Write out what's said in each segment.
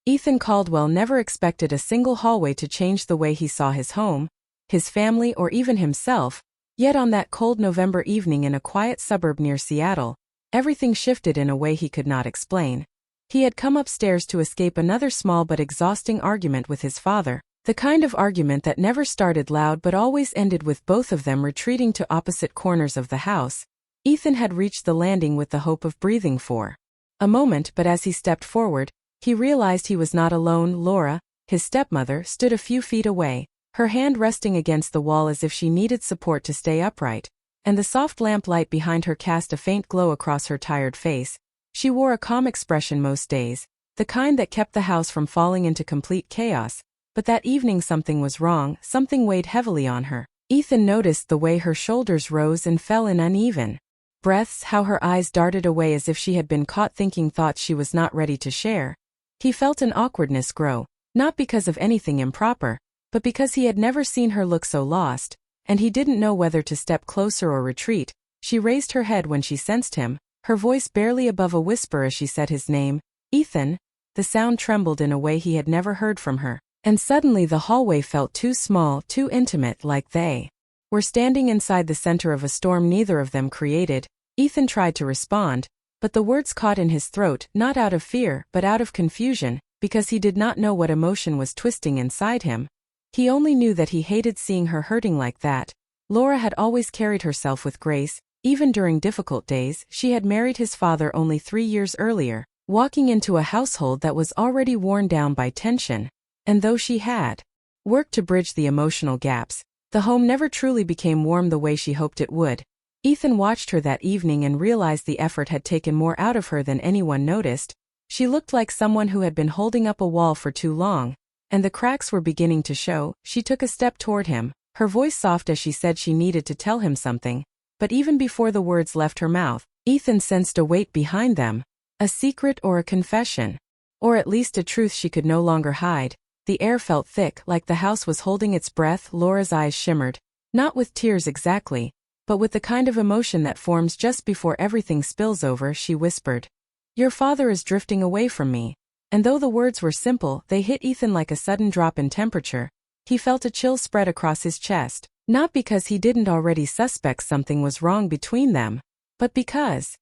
Ethan Caldwell never expected a single hallway to change the way he saw his home, his family, or even himself, yet on that cold November evening in a quiet suburb near Seattle, everything shifted in a way he could not explain. He had come upstairs to escape another small but exhausting argument with his father, the kind of argument that never started loud but always ended with both of them retreating to opposite corners of the house. Ethan had reached the landing with the hope of breathing for a moment, but as he stepped forward, he realized he was not alone. Laura, his stepmother, stood a few feet away, her hand resting against the wall as if she needed support to stay upright, and the soft lamplight behind her cast a faint glow across her tired face. She wore a calm expression most days, the kind that kept the house from falling into complete chaos, but that evening something was wrong, something weighed heavily on her. Ethan noticed the way her shoulders rose and fell in uneven breaths, how her eyes darted away as if she had been caught thinking thoughts she was not ready to share. He felt an awkwardness grow, not because of anything improper, but because he had never seen her look so lost, and he didn't know whether to step closer or retreat. She raised her head when she sensed him, her voice barely above a whisper as she said his name, Ethan. The sound trembled in a way he had never heard from her, and suddenly the hallway felt too small, too intimate, like they were standing inside the center of a storm neither of them created. Ethan tried to respond, but the words caught in his throat, not out of fear, but out of confusion, because he did not know what emotion was twisting inside him. He only knew that he hated seeing her hurting like that. Laura had always carried herself with grace, even during difficult days. She had married his father only 3 years earlier, walking into a household that was already worn down by tension. And though she had worked to bridge the emotional gaps, the home never truly became warm the way she hoped it would. Ethan watched her that evening and realized the effort had taken more out of her than anyone noticed. She looked like someone who had been holding up a wall for too long, and the cracks were beginning to show. She took a step toward him, her voice soft as she said she needed to tell him something, but even before the words left her mouth, Ethan sensed a weight behind them, a secret or a confession, or at least a truth she could no longer hide. The air felt thick, like the house was holding its breath. Laura's eyes shimmered, not with tears exactly, but with the kind of emotion that forms just before everything spills over. She whispered, "Your father is drifting away from me." And though the words were simple, they hit Ethan like a sudden drop in temperature. He felt a chill spread across his chest, not because he didn't already suspect something was wrong between them, but because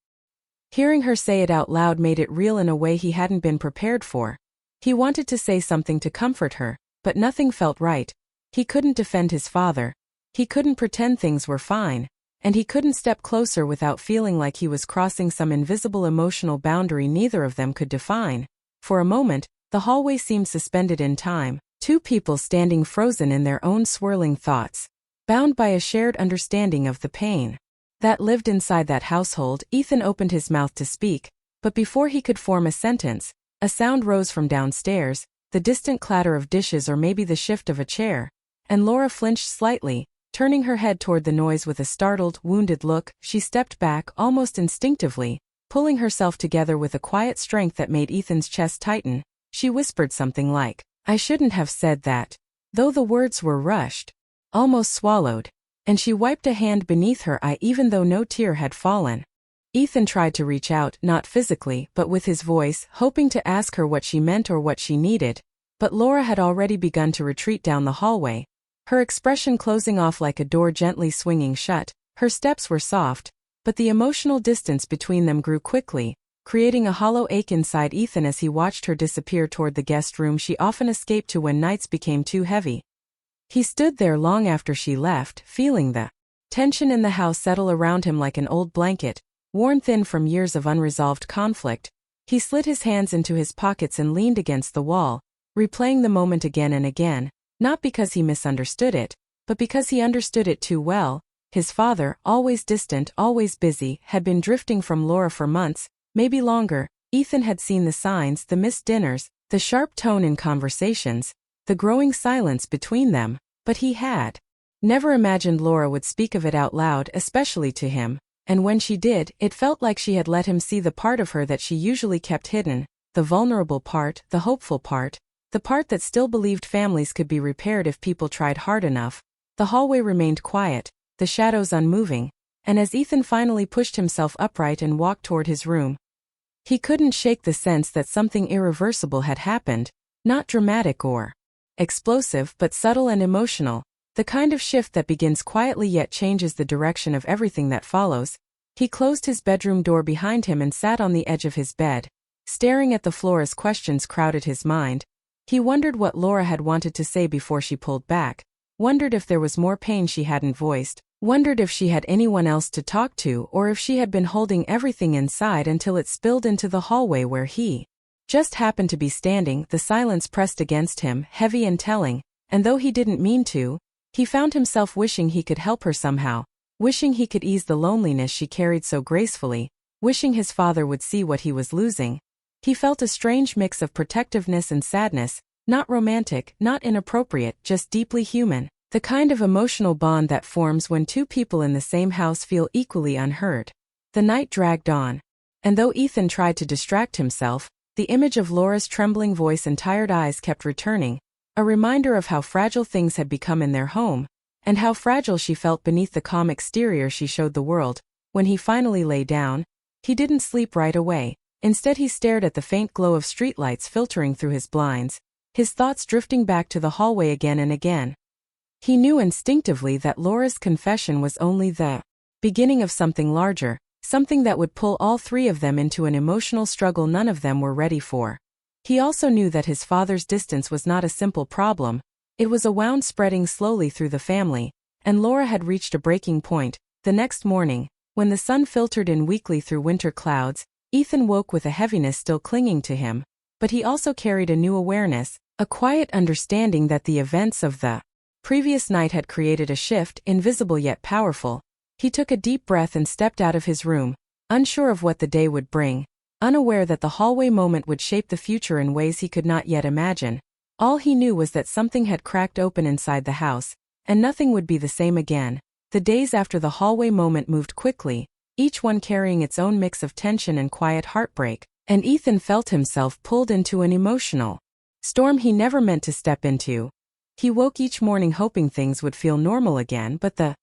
hearing her say it out loud made it real in a way he hadn't been prepared for. He wanted to say something to comfort her, but nothing felt right. He couldn't defend his father. He couldn't pretend things were fine, and he couldn't step closer without feeling like he was crossing some invisible emotional boundary neither of them could define. For a moment, the hallway seemed suspended in time, two people standing frozen in their own swirling thoughts, bound by a shared understanding of the pain that lived inside that household. Ethan opened his mouth to speak, but before he could form a sentence, a sound rose from downstairs, the distant clatter of dishes or maybe the shift of a chair, and Laura flinched slightly, turning her head toward the noise with a startled, wounded look. She stepped back almost instinctively, pulling herself together with a quiet strength that made Ethan's chest tighten. She whispered something like, "I shouldn't have said that," though the words were rushed, almost swallowed, and she wiped a hand beneath her eye even though no tear had fallen. Ethan tried to reach out, not physically, but with his voice, hoping to ask her what she meant or what she needed, but Laura had already begun to retreat down the hallway, her expression closing off like a door gently swinging shut. Her steps were soft, but the emotional distance between them grew quickly, creating a hollow ache inside Ethan as he watched her disappear toward the guest room she often escaped to when nights became too heavy. He stood there long after she left, feeling the tension in the house settle around him like an old blanket, worn thin from years of unresolved conflict. He slid his hands into his pockets and leaned against the wall, replaying the moment again and again, not because he misunderstood it, but because he understood it too well. His father, always distant, always busy, had been drifting from Laura for months, maybe longer. Ethan had seen the signs, the missed dinners, the sharp tone in conversations, the growing silence between them, but he had never imagined Laura would speak of it out loud, especially to him. And when she did, it felt like she had let him see the part of her that she usually kept hidden, the vulnerable part, the hopeful part, the part that still believed families could be repaired if people tried hard enough. The hallway remained quiet, the shadows unmoving, and as Ethan finally pushed himself upright and walked toward his room, He couldn't shake the sense that something irreversible had happened, not dramatic or explosive but subtle and emotional, the kind of shift that begins quietly yet changes the direction of everything that follows. He closed his bedroom door behind him and sat on the edge of his bed, staring at the floor as questions crowded his mind. He wondered what Laura had wanted to say before she pulled back, wondered if there was more pain she hadn't voiced, wondered if she had anyone else to talk to or if she had been holding everything inside until it spilled into the hallway where he just happened to be standing. The silence pressed against him, heavy and telling, and though he didn't mean to, he found himself wishing he could help her somehow, wishing he could ease the loneliness she carried so gracefully, wishing his father would see what he was losing. He felt a strange mix of protectiveness and sadness, not romantic, not inappropriate, just deeply human, the kind of emotional bond that forms when two people in the same house feel equally unheard. The night dragged on, and though Ethan tried to distract himself, the image of Laura's trembling voice and tired eyes kept returning, a reminder of how fragile things had become in their home, and how fragile she felt beneath the calm exterior she showed the world. When he finally lay down, he didn't sleep right away. Instead he stared at the faint glow of streetlights filtering through his blinds, his thoughts drifting back to the hallway again and again. He knew instinctively that Laura's confession was only the beginning of something larger, something that would pull all three of them into an emotional struggle none of them were ready for. He also knew that his father's distance was not a simple problem, it was a wound spreading slowly through the family, and Laura had reached a breaking point. The next morning, when the sun filtered in weakly through winter clouds, Ethan woke with a heaviness still clinging to him, but he also carried a new awareness, a quiet understanding that the events of the previous night had created a shift, invisible yet powerful. He took a deep breath and stepped out of his room, unsure of what the day would bring, unaware that the hallway moment would shape the future in ways he could not yet imagine. All he knew was that something had cracked open inside the house, and nothing would be the same again. The days after the hallway moment moved quickly, each one carrying its own mix of tension and quiet heartbreak, and Ethan felt himself pulled into an emotional storm he never meant to step into. He woke each morning hoping things would feel normal again, but the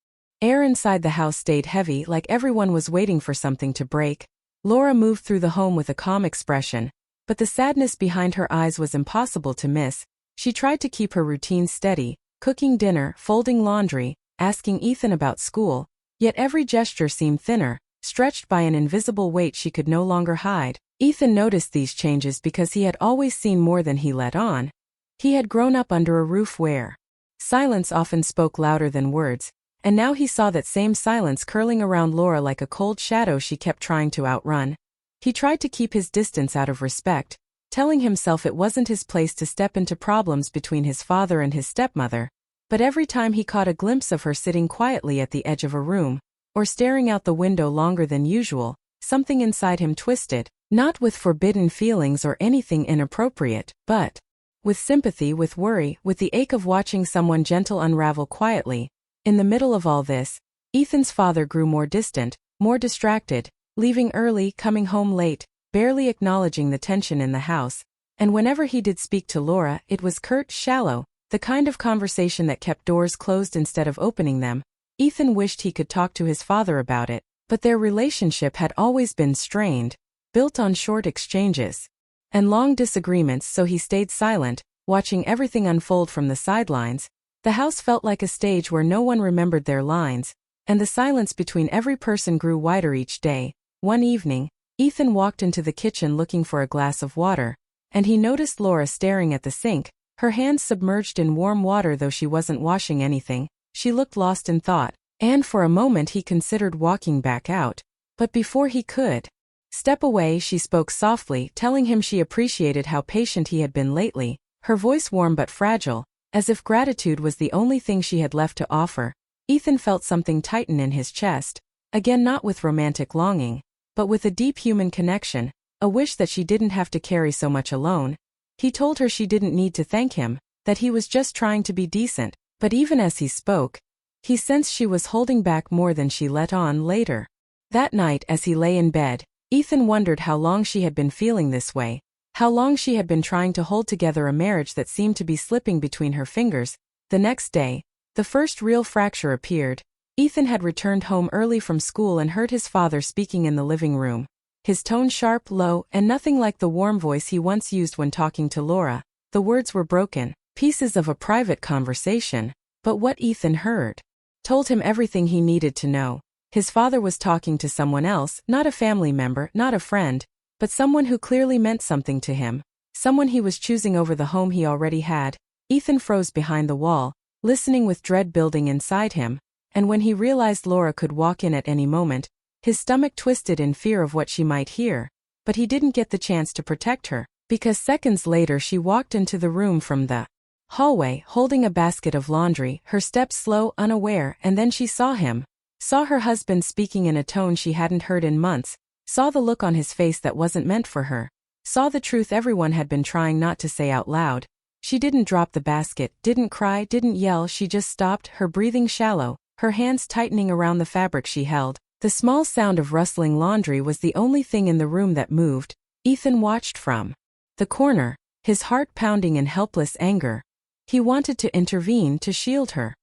air inside the house stayed heavy, like everyone was waiting for something to break. Laura moved through the home with a calm expression, but the sadness behind her eyes was impossible to miss. She tried to keep her routine steady, cooking dinner, folding laundry, asking Ethan about school, yet every gesture seemed thinner, stretched by an invisible weight she could no longer hide. Ethan noticed these changes because he had always seen more than he let on. He had grown up under a roof where silence often spoke louder than words, and now he saw that same silence curling around Laura like a cold shadow she kept trying to outrun. He tried to keep his distance out of respect, telling himself it wasn't his place to step into problems between his father and his stepmother, but every time he caught a glimpse of her sitting quietly at the edge of a room, or staring out the window longer than usual, something inside him twisted, not with forbidden feelings or anything inappropriate, but with sympathy, with worry, with the ache of watching someone gentle unravel quietly. In the middle of all this, Ethan's father grew more distant, more distracted, leaving early, coming home late, barely acknowledging the tension in the house, and whenever he did speak to Laura, it was curt, shallow, the kind of conversation that kept doors closed instead of opening them. Ethan wished he could talk to his father about it, but their relationship had always been strained, built on short exchanges and long disagreements, so he stayed silent, watching everything unfold from the sidelines. The house felt like a stage where no one remembered their lines, and the silence between every person grew wider each day. One evening, Ethan walked into the kitchen looking for a glass of water, and he noticed Laura staring at the sink, her hands submerged in warm water though she wasn't washing anything. She looked lost in thought, and for a moment he considered walking back out, but before he could step away, she spoke softly, telling him she appreciated how patient he had been lately, her voice warm but fragile, as if gratitude was the only thing she had left to offer. Ethan felt something tighten in his chest, again not with romantic longing, but with a deep human connection, a wish that she didn't have to carry so much alone. He told her she didn't need to thank him, that he was just trying to be decent, but even as he spoke, he sensed she was holding back more than she let on. Later that night, as he lay in bed, Ethan wondered how long she had been feeling this way, how long she had been trying to hold together a marriage that seemed to be slipping between her fingers. The next day, the first real fracture appeared. Ethan had returned home early from school and heard his father speaking in the living room. his tone sharp, low, and nothing like the warm voice he once used when talking to Laura. The words were broken, pieces of a private conversation, but what Ethan heard told him everything he needed to know. His father was talking to someone else, not a family member, not a friend, but someone who clearly meant something to him, someone he was choosing over the home he already had. Ethan froze behind the wall, listening with dread building inside him, and when he realized Laura could walk in at any moment, his stomach twisted in fear of what she might hear. But he didn't get the chance to protect her, because seconds later she walked into the room from the hallway, holding a basket of laundry, her steps slow, unaware, and then she saw him. Saw her husband speaking in a tone she hadn't heard in months, saw the look on his face that wasn't meant for her, saw the truth everyone had been trying not to say out loud. She didn't drop the basket, didn't cry, didn't yell, she just stopped, her breathing shallow, her hands tightening around the fabric she held. The small sound of rustling laundry was the only thing in the room that moved. Ethan watched from the corner, his heart pounding in helpless anger. He wanted to intervene, to shield her.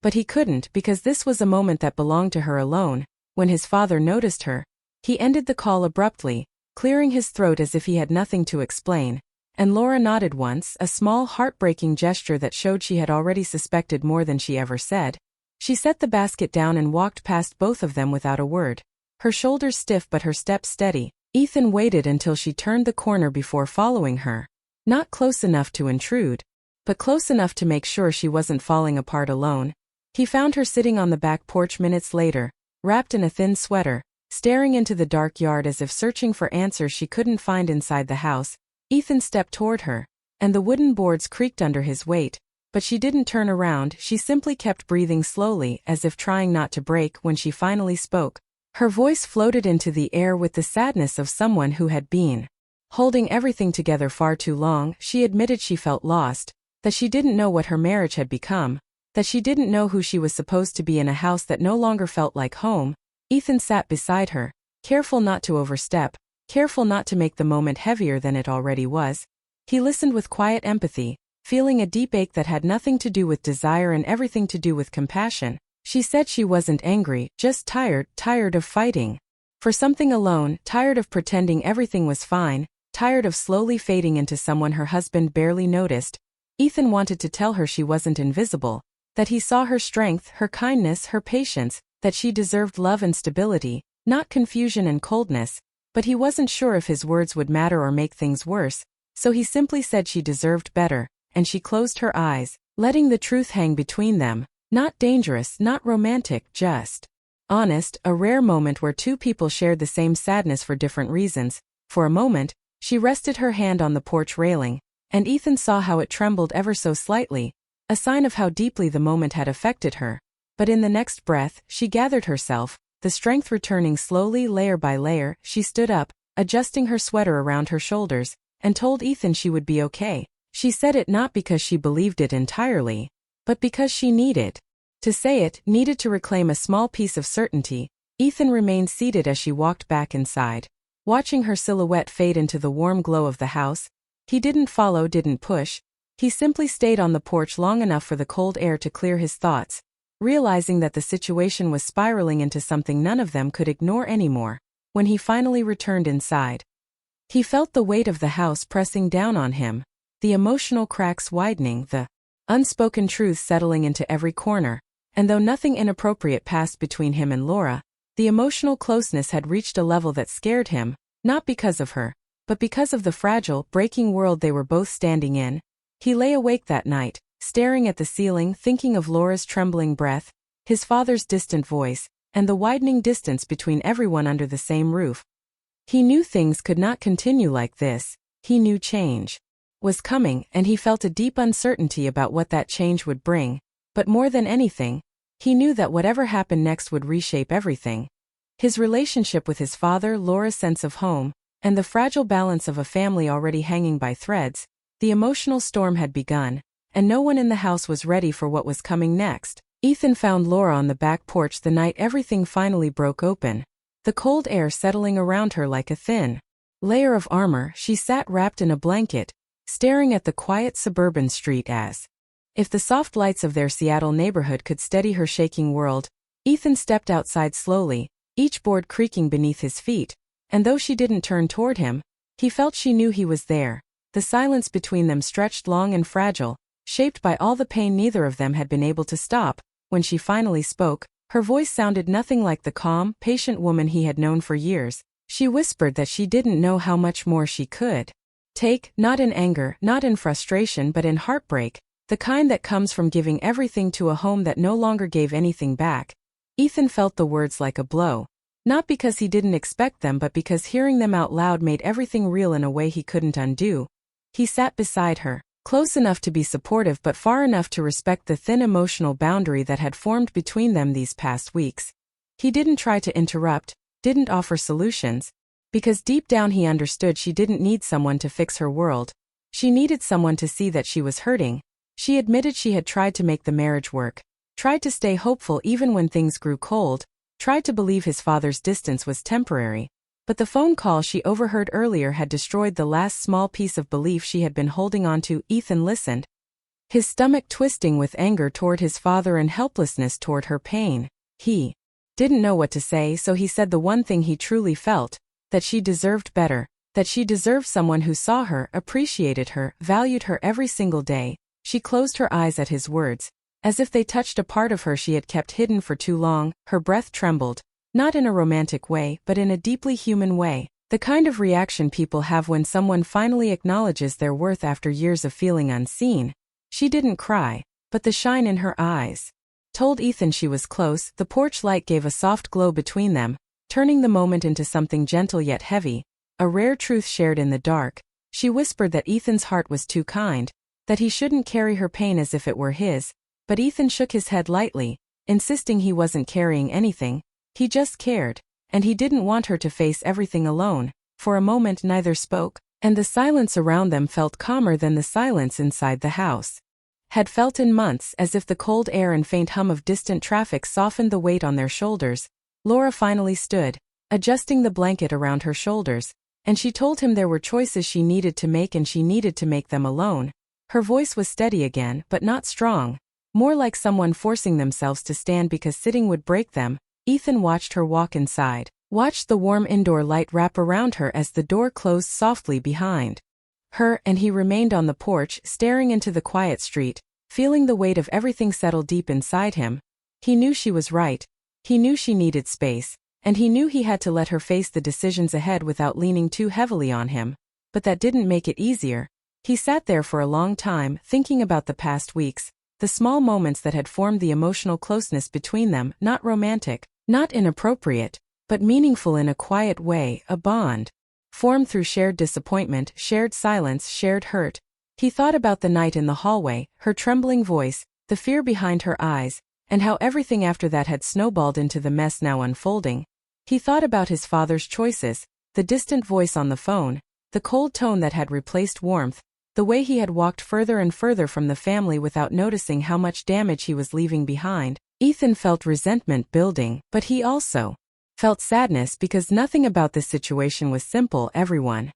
But he couldn't, because this was a moment that belonged to her alone. When his father noticed her, he ended the call abruptly, clearing his throat as if he had nothing to explain. And Laura nodded once, a small heartbreaking gesture that showed she had already suspected more than she ever said. She set the basket down and walked past both of them without a word. Her shoulders stiff but her steps steady. Ethan waited until she turned the corner before following her. Not close enough to intrude, but close enough to make sure she wasn't falling apart alone. He found her sitting on the back porch minutes later, wrapped in a thin sweater, staring into the dark yard as if searching for answers she couldn't find inside the house. Ethan stepped toward her, and the wooden boards creaked under his weight, but she didn't turn around, she simply kept breathing slowly as if trying not to break. When she finally spoke, her voice floated into the air with the sadness of someone who had been holding everything together far too long. She admitted she felt lost, that she didn't know what her marriage had become, that she didn't know who she was supposed to be in a house that no longer felt like home. Ethan sat beside her, careful not to overstep, careful not to make the moment heavier than it already was. He listened with quiet empathy, feeling a deep ache that had nothing to do with desire and everything to do with compassion. She said she wasn't angry, just tired, tired of fighting for something alone, tired of pretending everything was fine, tired of slowly fading into someone her husband barely noticed. Ethan wanted to tell her she wasn't invisible, that he saw her strength, her kindness, her patience, that she deserved love and stability, not confusion and coldness, but he wasn't sure if his words would matter or make things worse, so he simply said she deserved better, and she closed her eyes, letting the truth hang between them. Not dangerous, not romantic, just honest, a rare moment where two people shared the same sadness for different reasons. For a moment, she rested her hand on the porch railing, and Ethan saw how it trembled ever so slightly, a sign of how deeply the moment had affected her. But in the next breath, she gathered herself, the strength returning slowly, layer by layer. She stood up, adjusting her sweater around her shoulders, and told Ethan she would be okay. She said it not because she believed it entirely, but because she needed to say it, needed to reclaim a small piece of certainty. Ethan remained seated as she walked back inside, watching her silhouette fade into the warm glow of the house. He didn't follow, didn't push. He simply stayed on the porch long enough for the cold air to clear his thoughts, realizing that the situation was spiraling into something none of them could ignore anymore. When he finally returned inside, he felt the weight of the house pressing down on him, the emotional cracks widening, the unspoken truth settling into every corner. And though nothing inappropriate passed between him and Laura, the emotional closeness had reached a level that scared him, not because of her, but because of the fragile, breaking world they were both standing in. He lay awake that night, staring at the ceiling, thinking of Laura's trembling breath, his father's distant voice, and the widening distance between everyone under the same roof. He knew things could not continue like this. He knew change was coming, and he felt a deep uncertainty about what that change would bring. But more than anything, he knew that whatever happened next would reshape everything. His relationship with his father, Laura's sense of home, and the fragile balance of a family already hanging by threads. The emotional storm had begun, and no one in the house was ready for what was coming next. Ethan found Laura on the back porch the night everything finally broke open, the cold air settling around her like a thin layer of armor. She sat wrapped in a blanket, staring at the quiet suburban street as if the soft lights of their Seattle neighborhood could steady her shaking world. Ethan stepped outside slowly, each board creaking beneath his feet, and though she didn't turn toward him, he felt she knew he was there. The silence between them stretched long and fragile, shaped by all the pain neither of them had been able to stop. When she finally spoke, her voice sounded nothing like the calm, patient woman he had known for years. She whispered that she didn't know how much more she could take, not in anger, not in frustration but in heartbreak, the kind that comes from giving everything to a home that no longer gave anything back. Ethan felt the words like a blow. Not because he didn't expect them but because hearing them out loud made everything real in a way he couldn't undo. He sat beside her, close enough to be supportive but far enough to respect the thin emotional boundary that had formed between them these past weeks. He didn't try to interrupt, didn't offer solutions, because deep down he understood she didn't need someone to fix her world. She needed someone to see that she was hurting. She admitted she had tried to make the marriage work, tried to stay hopeful even when things grew cold, tried to believe his father's distance was temporary. But the phone call she overheard earlier had destroyed the last small piece of belief she had been holding on to. Ethan listened, his stomach twisting with anger toward his father and helplessness toward her pain. He didn't know what to say, so he said the one thing he truly felt, that she deserved better, that she deserved someone who saw her, appreciated her, valued her every single day. She closed her eyes at his words, as if they touched a part of her she had kept hidden for too long. Her breath trembled, not in a romantic way but in a deeply human way, the kind of reaction people have when someone finally acknowledges their worth after years of feeling unseen. She didn't cry, but the shine in her eyes told Ethan she was close. The porch light gave a soft glow between them, turning the moment into something gentle yet heavy, a rare truth shared in the dark. She whispered that Ethan's heart was too kind, that he shouldn't carry her pain as if it were his, but Ethan shook his head lightly, insisting he wasn't carrying anything, he just cared, and he didn't want her to face everything alone. For a moment neither spoke, and the silence around them felt calmer than the silence inside the house had felt in months, as if the cold air and faint hum of distant traffic softened the weight on their shoulders. Laura finally stood, adjusting the blanket around her shoulders, and she told him there were choices she needed to make and she needed to make them alone. Her voice was steady again, but not strong, more like someone forcing themselves to stand because sitting would break them. Ethan watched her walk inside, watched the warm indoor light wrap around her as the door closed softly behind her, and he remained on the porch, staring into the quiet street, feeling the weight of everything settle deep inside him. He knew she was right. He knew she needed space, and he knew he had to let her face the decisions ahead without leaning too heavily on him. But that didn't make it easier. He sat there for a long time, thinking about the past weeks, the small moments that had formed the emotional closeness between them, not romantic, not inappropriate, but meaningful in a quiet way, a bond formed through shared disappointment, shared silence, shared hurt. He thought about the night in the hallway, her trembling voice, the fear behind her eyes, and how everything after that had snowballed into the mess now unfolding. He thought about his father's choices, the distant voice on the phone, the cold tone that had replaced warmth, the way he had walked further and further from the family without noticing how much damage he was leaving behind. Ethan felt resentment building, but he also felt sadness because nothing about this situation was simple. Everyone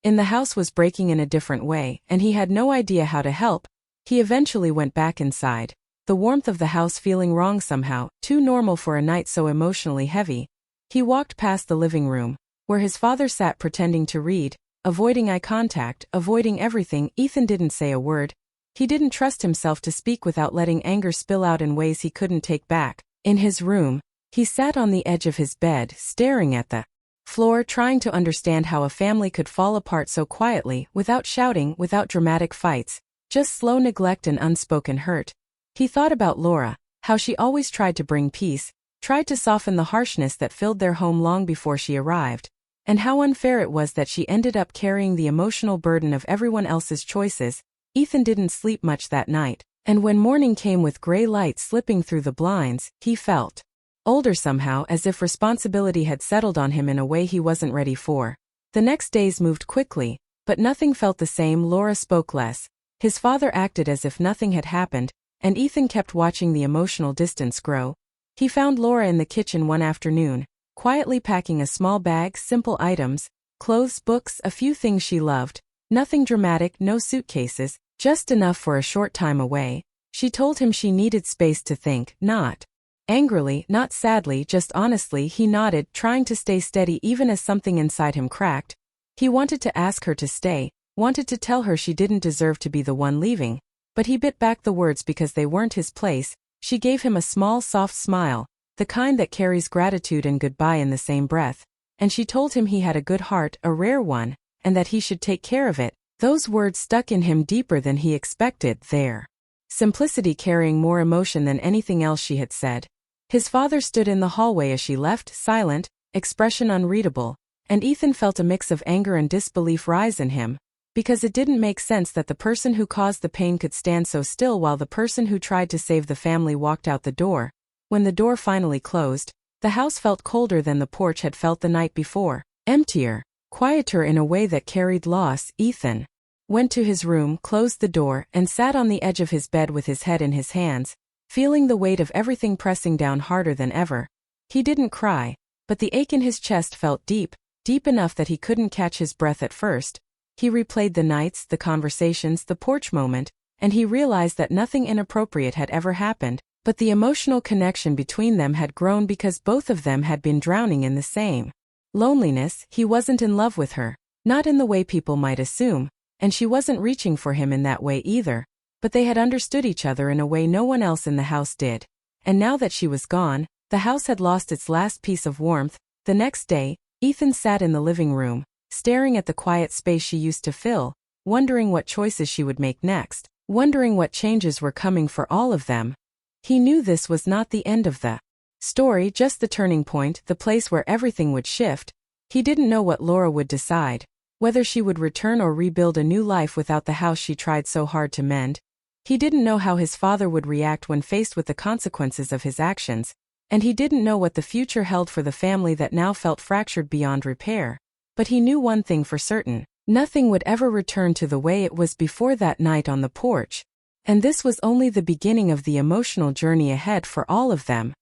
in the house was breaking in a different way, and he had no idea how to help. He eventually went back inside, the warmth of the house feeling wrong somehow, too normal for a night so emotionally heavy. He walked past the living room, where his father sat pretending to read, avoiding eye contact, avoiding everything. Ethan didn't say a word. He didn't trust himself to speak without letting anger spill out in ways he couldn't take back. In his room, he sat on the edge of his bed, staring at the floor, trying to understand how a family could fall apart so quietly, without shouting, without dramatic fights, just slow neglect and unspoken hurt. He thought about Laura, how she always tried to bring peace, tried to soften the harshness that filled their home long before she arrived, and how unfair it was that she ended up carrying the emotional burden of everyone else's choices. Ethan didn't sleep much that night, and when morning came with gray light slipping through the blinds, he felt older somehow, as if responsibility had settled on him in a way he wasn't ready for. The next days moved quickly, but nothing felt the same. Laura spoke less. His father acted as if nothing had happened, and Ethan kept watching the emotional distance grow. He found Laura in the kitchen one afternoon, quietly packing a small bag, simple items, clothes, books, a few things she loved. Nothing dramatic, no suitcases, just enough for a short time away. She told him she needed space to think, not Angrily, not sadly, just honestly, he nodded, trying to stay steady even as something inside him cracked. He wanted to ask her to stay, wanted to tell her she didn't deserve to be the one leaving, but he bit back the words because they weren't his place. She gave him a small, soft smile, the kind that carries gratitude and goodbye in the same breath, and she told him he had a good heart, a rare one, and that he should take care of it. Those words stuck in him deeper than he expected, their simplicity carrying more emotion than anything else she had said. His father stood in the hallway as she left, silent, expression unreadable, and Ethan felt a mix of anger and disbelief rise in him, because it didn't make sense that the person who caused the pain could stand so still while the person who tried to save the family walked out the door. When the door finally closed, the house felt colder than the porch had felt the night before, emptier, quieter in a way that carried loss. Ethan went to his room, closed the door, and sat on the edge of his bed with his head in his hands, feeling the weight of everything pressing down harder than ever. He didn't cry, but the ache in his chest felt deep, deep enough that he couldn't catch his breath at first. He replayed the nights, the conversations, the porch moment, and he realized that nothing inappropriate had ever happened, but the emotional connection between them had grown because both of them had been drowning in the same loneliness. He wasn't in love with her, not in the way people might assume, and she wasn't reaching for him in that way either, but they had understood each other in a way no one else in the house did. And now that she was gone, the house had lost its last piece of warmth. The next day, Ethan sat in the living room, staring at the quiet space she used to fill, wondering what choices she would make next, wondering what changes were coming for all of them. He knew this was not the end of the story, just the turning point, the place where everything would shift. He didn't know what Laura would decide, whether she would return or rebuild a new life without the house she tried so hard to mend. He didn't know how his father would react when faced with the consequences of his actions, and he didn't know what the future held for the family that now felt fractured beyond repair. But he knew one thing for certain: nothing would ever return to the way it was before that night on the porch. And this was only the beginning of the emotional journey ahead for all of them.